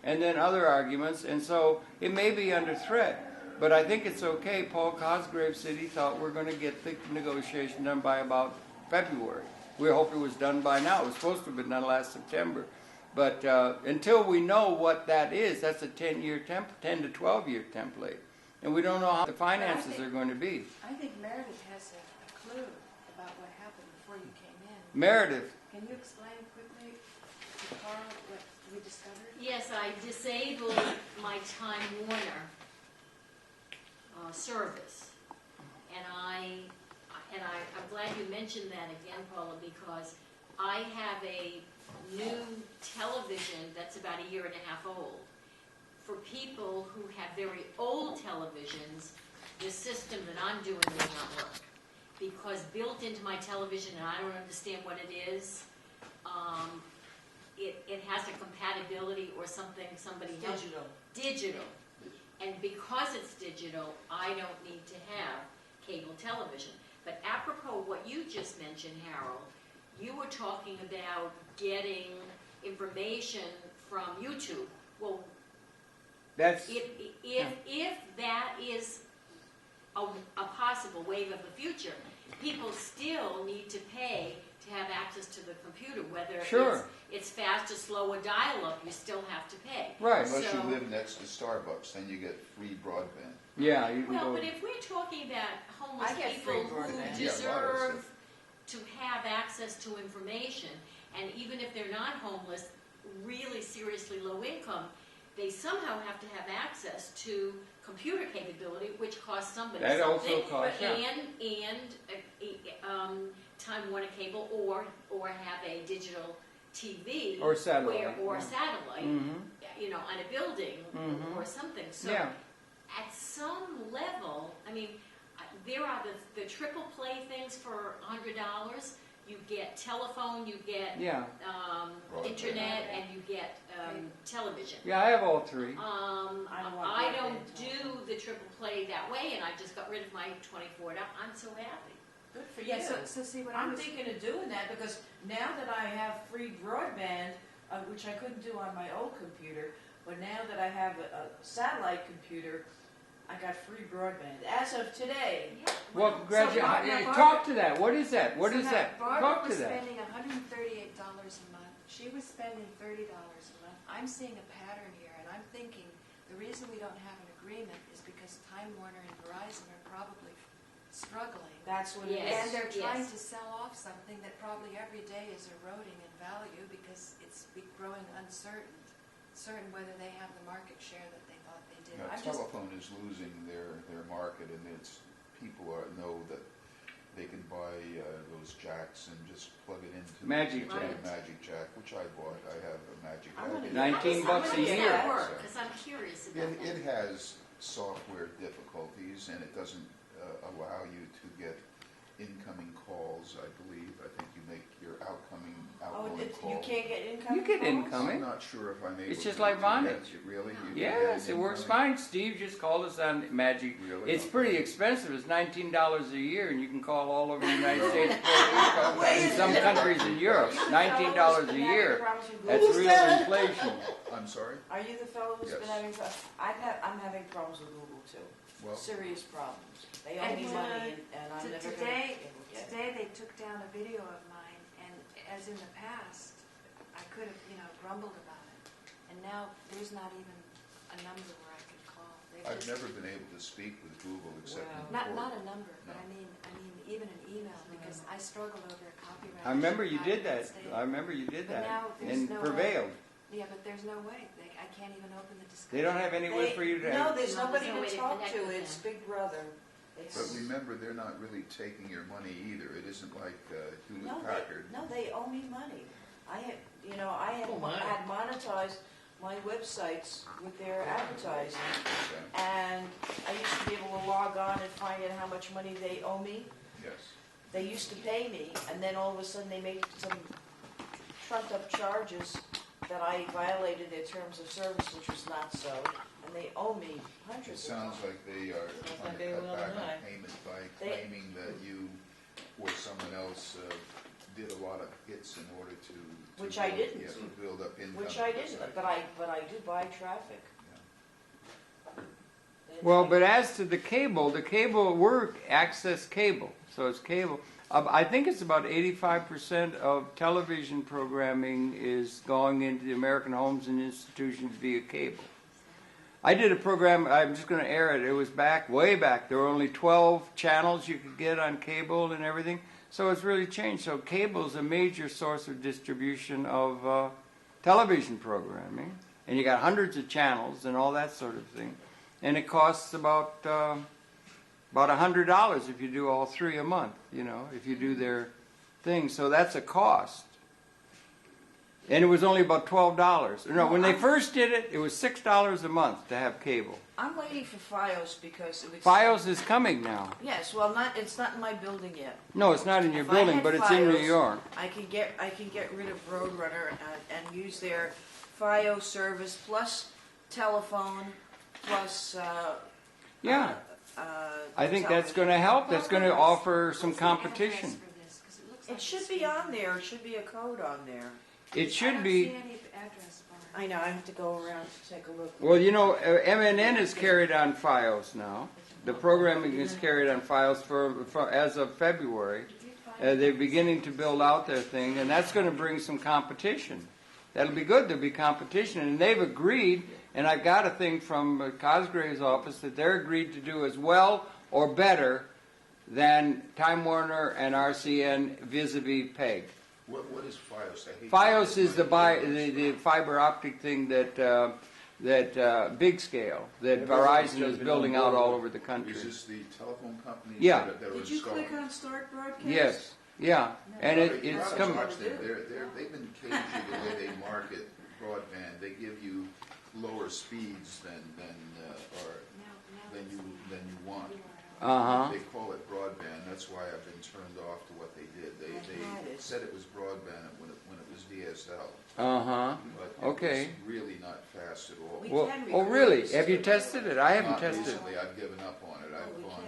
And then other arguments, and so it may be under threat. But I think it's okay. Paul Cosgrave said he thought we're going to get the negotiation done by about February. We hope it was done by now. It was supposed to have been done last September. But until we know what that is, that's a 10 to 12-year template. And we don't know how the finances are going to be. I think Meredith has a clue about what happened before you came in. Meredith. Can you explain quickly to Carl what we discovered? Yes, I disabled my Time Warner service, and I'm glad you mentioned that again, Paula, because I have a new television that's about a year and a half old. For people who have very old televisions, the system that I'm doing will not work, because built into my television, and I don't understand what it is, it has a compatibility or something somebody has. Digital. And because it's digital, I don't need to have cable television. But apropos what you just mentioned, Harold, you were talking about getting information from YouTube. Well, That's if that is a possible wave of the future, people still need to pay to have access to the computer, whether it's fast or slow or dial-up, you still have to pay. right. Unless you live next to Starbucks, then you get free broadband. Yeah, you can Well, go. but if we're talking about homeless I get people free who broadband. Yeah, deserve to have access to information, and even if they're not homeless, really seriously low income, they somehow have to have access to computer capability, which costs somebody That something. also costs, yeah. And Time Warner cable, or have a digital TV Or satellite. or satellite, Mhm. you know, on a building Mhm. or something. So Yeah. at some level, I mean, there are the triple play things for $100. You get telephone, you get Yeah. internet, and you get television. Yeah, I have all three. I don't do the triple play that way, and I just got rid of my $24. I'm so happy. Good for you. Yeah, so see what I'm thinking of doing that because now that I have free broadband, which I couldn't do on my old computer, but now that I have a satellite computer, I got free broadband as of today. Well, Barbara- talk to that. What is that? What So is now that? Barbara Talk to was that. spending $138 a month. She was spending $30 a month. I'm seeing a pattern here, and I'm thinking the reason we don't have an agreement is because Time Warner and Verizon are probably struggling. That's what it Yes. is. And they're trying yes. to sell off something that probably every day is eroding in value because it's growing uncertain whether they have the market share that they thought they did. Yeah, I'm just telephone is losing their market, and people know that they can buy those jacks and just plug it into Magic the Jack. Magic Jack, which I bought. I have a Magic I'm gonna Jack. get- $19 How a does year. that work? Because I'm curious about that. It has software difficulties, and it doesn't allow you to get incoming calls, I believe. I think you make your outgoing You calls. can't get income. You get calls? incoming. I'm not sure if I'm able It's just to like get Vonage. it. Really? You can Yes, get it works incoming? fine. Steve just called us on Magic. Really? It's pretty expensive. It's $19 a year, and you can call all over the United States, in some countries in Europe. $19 a year. That's real inflation. I'm sorry? Are you the fellow who's Yes. been having? I'm having problems with Google too. Well, Serious problems. They owe And, me money, and I'm never going to today, get it. today they took down a video of mine, and as in the past, I could have, grumbled about it. And now there's not even a number where I could call. I've never been able to speak with Google except in Not court. a number, but I mean even an email, because I struggled over a copyright. I remember you issue did in that. State. I remember you did But that, now there's and no prevailed. Yeah, but there's no way. I can't even open the discussion. They don't have any way for you to. No, there's No, nobody there's no way to to talk connect to. with It's them. Big Brother. It's, But remember, they're not really taking your money either. It isn't like no, Hewlett-Packard. they owe me money. I had Oh, my. monetized my websites with their advertising, Okay. and I used to be able to log on and find out how much money they owe me. Yes. They used to pay me, and then all of a sudden they make some trumped-up charges that I violated their terms of service, which was not so, and they owe me It hundreds of sounds dollars. like they are trying like to they cut will back on deny. payment by They- claiming that you or someone else did a lot of hits in order to Which I build- didn't. Yeah, to build up income. Which I on the didn't, site. but I do buy traffic. Well, but as to the cable, we're access cable, so it's cable. I think it's about 85% of television programming is going into the American homes and institutions via cable. I did a program, I'm just going to air it, it was way back. There were only 12 channels you could get on cable and everything. So it's really changed. So cable is a major source of distribution of television programming. And you got hundreds of channels and all that sort of thing. And it costs about $100 if you do all three a month, you know, if you do their thing. So that's a cost. And it was only about $12. No, when they first did it, it was $6 a month to have cable. I'm waiting for FiOS because FiOS is coming now. Yes, well, it's not in my building yet. No, it's not in your If I building, had but it's in New FiOS, York. I can get rid of Roadrunner and use their FiOS service plus telephone plus. Yeah. I think that's going to help. That's going to offer some competition. It should be on there. It should be a code on there. It should be. I know. I have to go around to take a look. Well, you know, MNN is carried on FiOS now. The programming is carried on FiOS for as of February. They're beginning to build out their thing, and that's going to bring some competition. That'll be good. There'll be competition, and they've agreed. And I've got a thing from Cosgrave's office that they're agreed to do as well or better than Time Warner and RCN vis-a-vis PEG. What is FiOS? FiOS is the fiber optic thing that big scale that Verizon is building out all over the country. Is this the telephone companies Yeah. that are Did you installing? click on Start Broadcast? Yes. Yeah. And it's coming. They've been cagey the way they market broadband. They give you lower speeds than you want. They call it broadband. That's why I've been turned off to what they did. They said it was broadband when it was DSL. But it was really not fast at all. Oh, really? Have you tested it? I haven't Not tested it. recently. I've given up on it. I've gone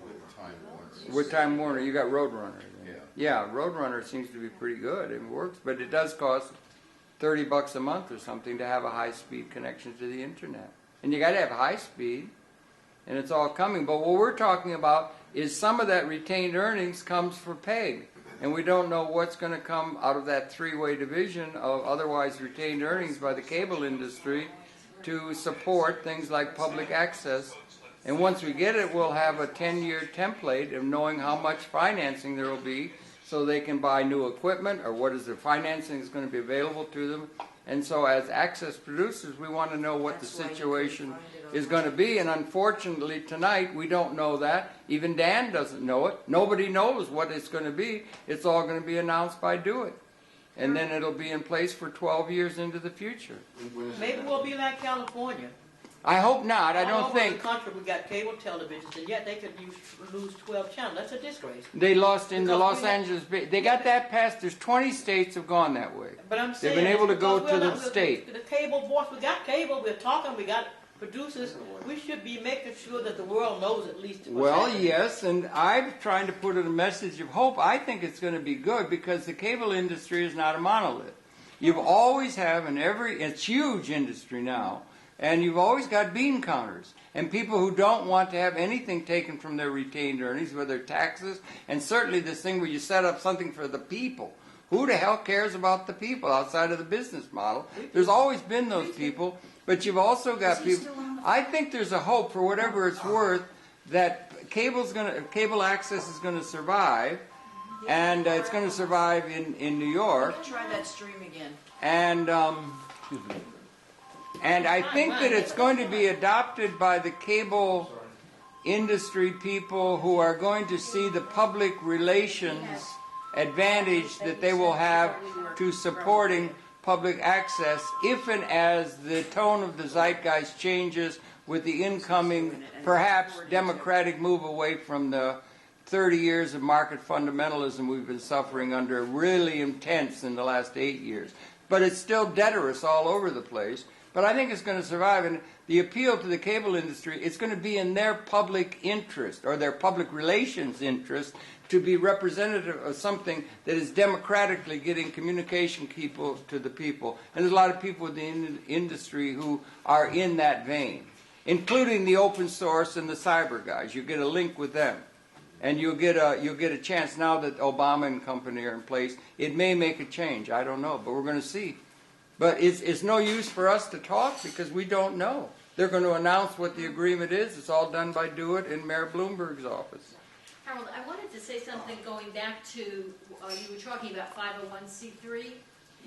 with Time Warner. With Time Warner, you got Roadrunner. Yeah. Yeah, Roadrunner seems to be pretty good. It works, but it does cost $30 a month or something to have a high-speed connection to the internet. And you got to have high speed, and it's all coming. But what we're talking about is some of that retained earnings comes for PEG, and we don't know what's going to come out of that three-way division of otherwise retained earnings by the cable industry to support things like public access. And once we get it, we'll have a 10-year template of knowing how much financing there will be so they can buy new equipment or what is the financing is going to be available to them. And so as access producers, we want to know what the situation is going to be. And unfortunately, tonight, we don't know that. Even Dan doesn't know it. Nobody knows what it's going to be. It's all going to be announced by Do It. And then it'll be in place for 12 years into the future. Maybe we'll be like California. I hope not. I don't All over think. the country we got cable televisions, and yet they could lose 12 channels. That's a disgrace. They lost in the Because Los we have- Angeles. They got that passed. There's 20 states have gone that way. But I'm saying They've been able to it's go because to we're the not- state. The cable voice, we got cable. We're talking. We got producers. We should be making sure that the world knows at least. what's Well, happening. yes, and I'm trying to put in a message of hope. I think it's going to be good because the cable industry is not a monolith. You've always have in every, it's huge industry now, and you've always got bean counters and people who don't want to have anything taken from their retained earnings, whether taxes, and certainly this thing where you set up something for the people. Who the hell cares about the people outside of the business model? There's always been those people, but you've also got people. I think there's a hope, for whatever it's worth, that cable access is going to survive, and it's going to survive in New York. Let me try that stream again. And I think that it's going to be adopted by the cable industry people who are going to see the public relations advantage that they will have to supporting public access if and as the tone of the zeitgeist changes with the incoming, perhaps, democratic move away from the 30 years of market fundamentalism we've been suffering under, really intense in the last 8 years. But it's still deterrous all over the place. But I think it's going to survive, and the appeal to the cable industry, it's going to be in their public interest, or their public relations interest, to be representative of something that is democratically getting communication people to the people. And there's a lot of people in the industry who are in that vein, including the open source and the cyber guys. You get a link with them. and you'll get a chance now that Obama and company are in place. It may make a change. I don't know, but we're going to see. But it's no use for us to talk because we don't know. They're going to announce what the agreement is. It's all done by Dewitt in Mayor Bloomberg's office. Harold, I wanted to say something going back to, you were talking about 501c3.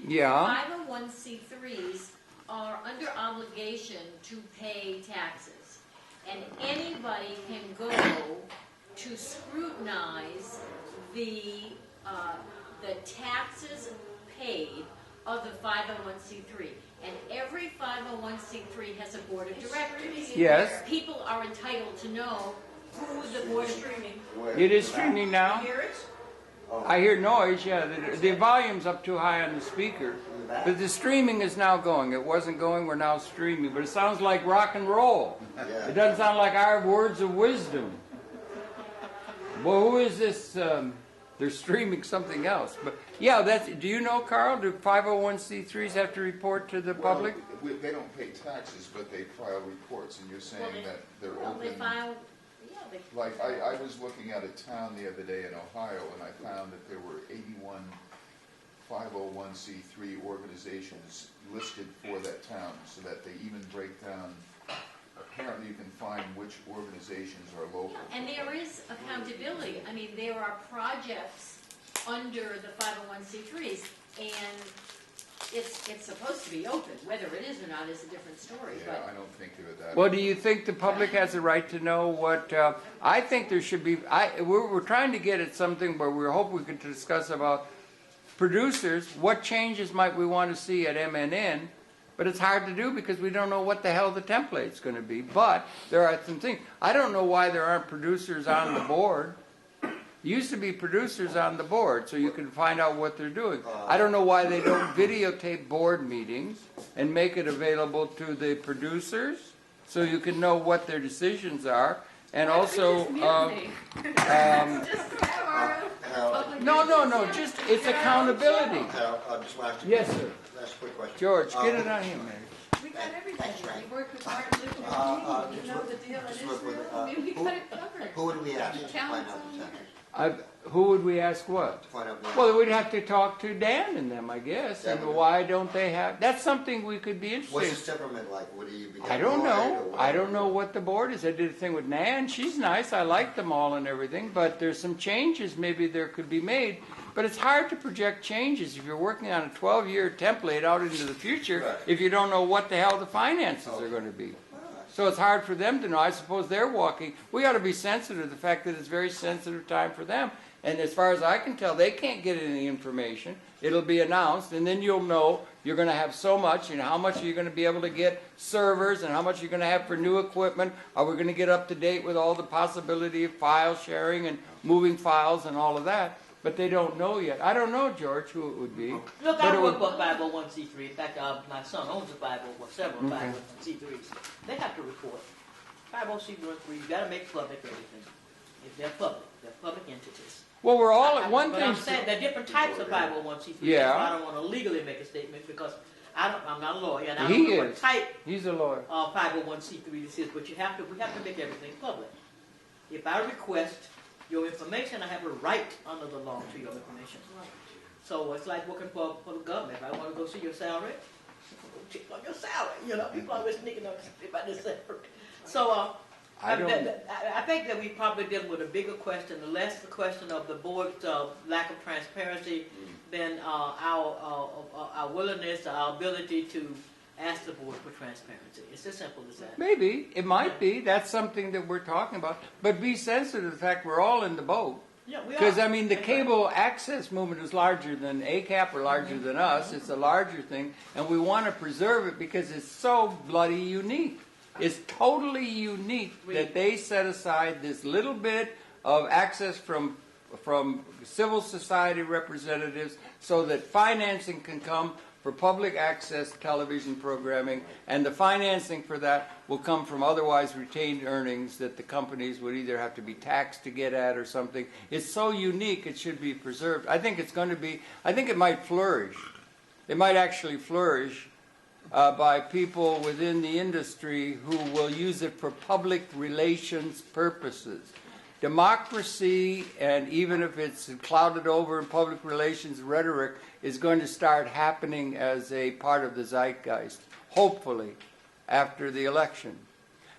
Yeah. 501c3s are under obligation to pay taxes. And anybody can go to scrutinize the taxes paid of the 501c3. And every 501c3 has a board of directors. Yes. People are entitled to know who the board is streaming. It is streaming now. You hear it? I hear noise, yeah. The volume's up too high on the speaker. But the streaming is now going. It wasn't going, we're now streaming. But it sounds like rock and roll. It doesn't sound like our words of wisdom. Well, who is this? They're streaming something else. But yeah, do you know, Carl, do 501c3s have to report to the public? They don't pay taxes, but they file reports, and you're saying that they're open. They file, Like, I was looking at a town the other day in Ohio, and I found that there were 81 501c3 organizations listed for that town, so that they even break down. Apparently you can find which organizations are local. and there is accountability. I mean, there are projects under the 501c3s, and it's supposed to be open. Whether it is or not is a different story. Yeah, but I don't think they're that. Well, do you think the public has a right to know what? I think there should be. We're trying to get at something where we hope we can discuss about producers. What changes might we want to see at MNN? But it's hard to do because we don't know what the hell the template's going to be. But there are some things. I don't know why there aren't producers on the board. Used to be producers on the board, so you can find out what they're doing. I don't know why they don't videotape board meetings and make it available to the producers so you can know what their decisions are. And also, no, just it's accountability. Yes, sir. Last quick question. George, get it on him, man. We got everything. Thanks, Frank. We worked with Martin Luther King. You know the deal in Israel. I mean, we got it covered. Who would we ask to find out the tax? Who would we ask what? To find out the Well, we'd have to talk to Dan and them, I guess. And why don't they have? That's something we could be What's interested his temperament like? Would he be? I don't know. Or I don't know what the board is. I did a thing with Nan. She's nice. I like them all and everything. But there's some changes maybe there could be made. But it's hard to project changes if you're working on a 12-year template out into the future if you don't know what the hell the finances are going to be. So it's hard for them to know. I suppose they're walking. We ought to be sensitive to the fact that it's a very sensitive time for them. And as far as I can tell, they can't get any information. It'll be announced, and then you'll know you're going to have so much, and how much are you going to be able to get servers, and how much you're going to have for new equipment. Are we going to get up to date with all the possibility of file sharing and moving files and all of that? But they don't know yet. I don't know, George, who it would be. Look, I work for 501c3. In fact, my son owns a 501, several 501c3s. They have to report. 501c3, you got to make public everything. If they're public entities. Well, we're all at one but thing. I'm saying there are different types of 501c3s. Yeah. So I don't want to legally make a statement because I'm not a lawyer, and I He don't know what is. type He's a lawyer. 501c3 this is. But we have to make everything public. If I request your information, I have a right under the law to your information. So it's like working for the government. If I want to go see your salary, check on your salary. You know, people always sneaking up about this salary. So I think that we probably dealing with a bigger question, the less the question of the board's lack of transparency than our willingness, our ability to ask the board for transparency. It's as simple as that. Maybe. It might be. That's something that we're talking about. But be sensitive to the fact we're all in the boat. Yeah, we are. Because, I mean, the cable access movement is larger than ACAP or larger than us. It's a larger thing. And we want to preserve it because it's so bloody unique. It's totally unique that they set aside this little bit of access from civil society representatives so that financing can come for public access television programming, and the financing for that will come from otherwise retained earnings that the companies would either have to be taxed to get at or something. It's so unique it should be preserved. I think it's going to be, I think it might flourish. It might actually flourish by people within the industry who will use it for public relations purposes. democracy, and even if it's clouded over in public relations rhetoric, is going to start happening as a part of the zeitgeist, hopefully, after the election.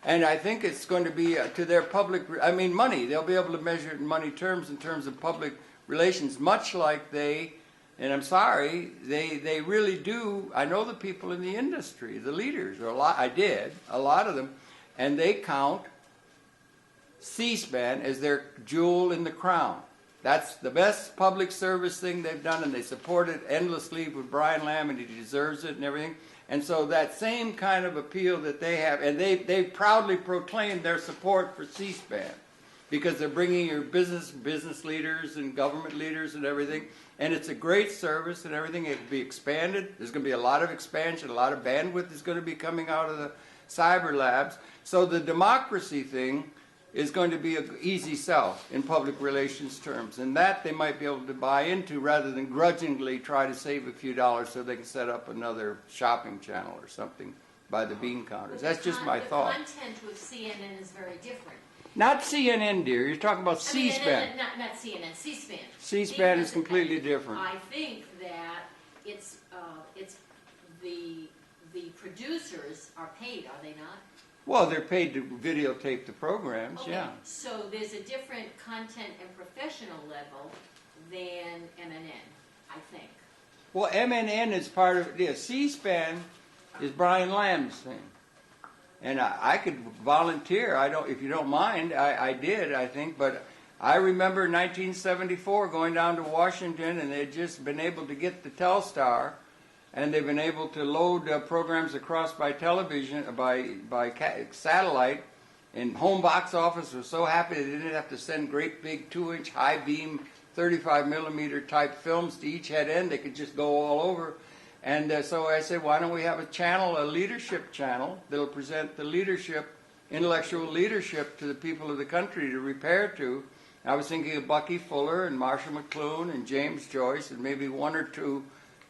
And I think it's going to be to their public, I mean money, they'll be able to measure it in money terms, in terms of public relations, much like they, and I'm sorry, they really do. I know the people in the industry, the leaders, or a lot of them, and they count C-SPAN as their jewel in the crown. That's the best public service thing they've done, and they support it endlessly with Brian Lamb, and he deserves it and everything. And so that same kind of appeal that they have, and they proudly proclaim their support for C-SPAN, because they're bringing your business leaders and government leaders and everything, and it's a great service and everything. It can be expanded. There's going to be a lot of expansion, a lot of bandwidth is going to be coming out of the cyber labs. So the democracy thing is going to be an easy sell in public relations terms, and that they might be able to buy into rather than grudgingly try to save a few dollars so they can set up another shopping channel or something by the bean counters. That's just my thought. The content with CNN is very different. Not CNN, dear. You're talking about C-SPAN. Not CNN, C-SPAN. C-SPAN is completely different. I think that it's the producers are paid, are they not? Well, they're paid to videotape the programs, Okay. yeah. So there's a different content and professional level than MNN, I think. Well, MNN is part of, yeah, C-SPAN is Brian Lamb's thing. And I could volunteer, if you don't mind, I did, I think, but I remember 1974 going down to Washington, and they'd just been able to get the Telstar, and they've been able to load programs across by television, by satellite, and home box office was so happy they didn't have to send great big 2-inch high beam 35 millimeter type films to each head end. They could just go all over. And so I said, why don't we have a channel, a leadership channel, that'll present the leadership, intellectual leadership to the people of the country to repair to. I was thinking of Bucky Fuller and Marshall McLuhan and James Joyce and maybe one or two,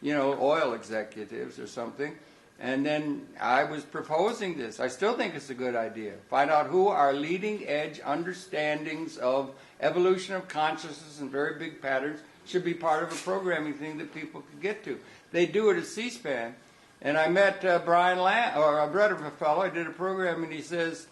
oil executives or something. And then I was proposing this. I still think it's a good idea. Find out who are leading edge understandings of evolution of consciousness and very big patterns should be part of a programming thing that people could get to. They do it at C-SPAN. And I met Brian Lamb, or I read of a fellow, I did a program, and he says,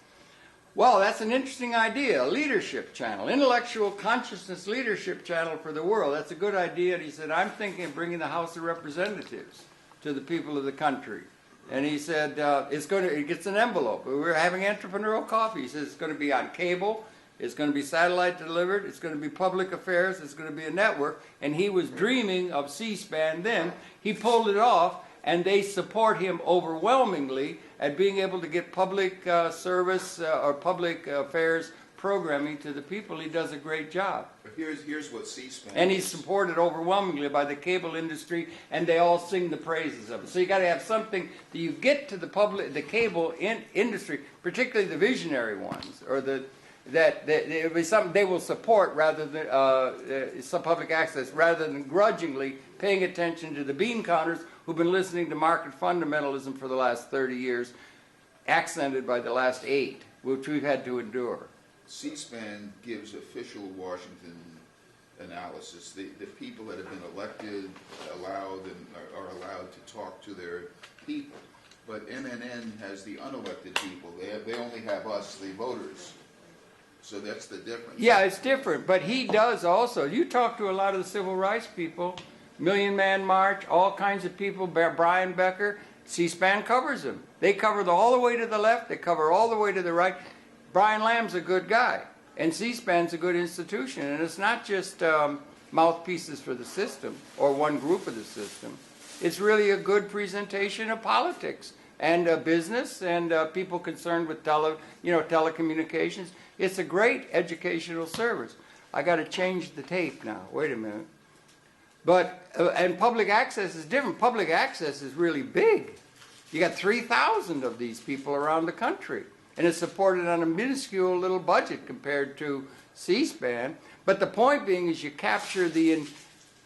well, that's an interesting idea, a leadership channel, intellectual consciousness leadership channel for the world. That's a good idea. And he said, I'm thinking of bringing the House of Representatives to the people of the country. And he said, it gets an envelope. We're having entrepreneurial coffee. He says it's going to be on cable, it's going to be satellite delivered, it's going to be public affairs, it's going to be a network. And he was dreaming of C-SPAN then. He pulled it off, and they support him overwhelmingly at being able to get public service or public affairs programming to the people. He does a great job. But here's what C-SPAN And he's supported overwhelmingly by the cable industry, and they all sing the praises of it. So you got to have something that you get to the cable industry, particularly the visionary ones, or that it'll be something they will support rather than some public access, rather than grudgingly paying attention to the bean counters who've been listening to market fundamentalism for the last 30 years, accented by the last 8, which we've had to endure. C-SPAN gives official Washington analysis. The people that have been elected are allowed to talk to their people. But MNN has the unelected people. They only have us, the voters. So that's the difference. Yeah, it's different. But he does also. You talk to a lot of the civil rights people, Million Man March, all kinds of people, Brian Becker, C-SPAN covers them. They cover all the way to the left. They cover all the way to the right. Brian Lamb's a good guy. And C-SPAN's a good institution. And it's not just mouthpieces for the system or one group of the system. It's really a good presentation of politics and business and people concerned with telecommunications. It's a great educational service. I got to change the tape now. Wait a minute. But and public access is different. Public access is really big. You got 3,000 of these people around the country, and it's supported on a minuscule little budget compared to C-SPAN. But the point being is you capture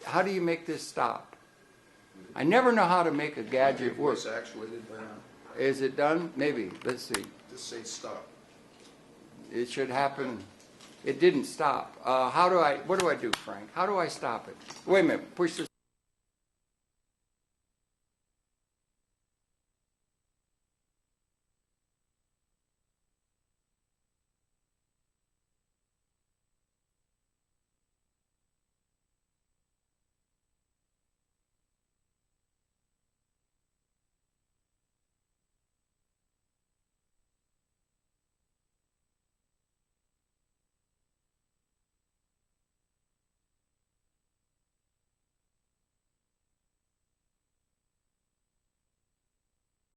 how do you make this stop? I never know how to make a gadget work. Voice actuated by now. Is it done? Maybe. Let's see. Just say stop. It should happen. It didn't stop. What do I do, Frank? How do I stop it? Wait a minute, push this.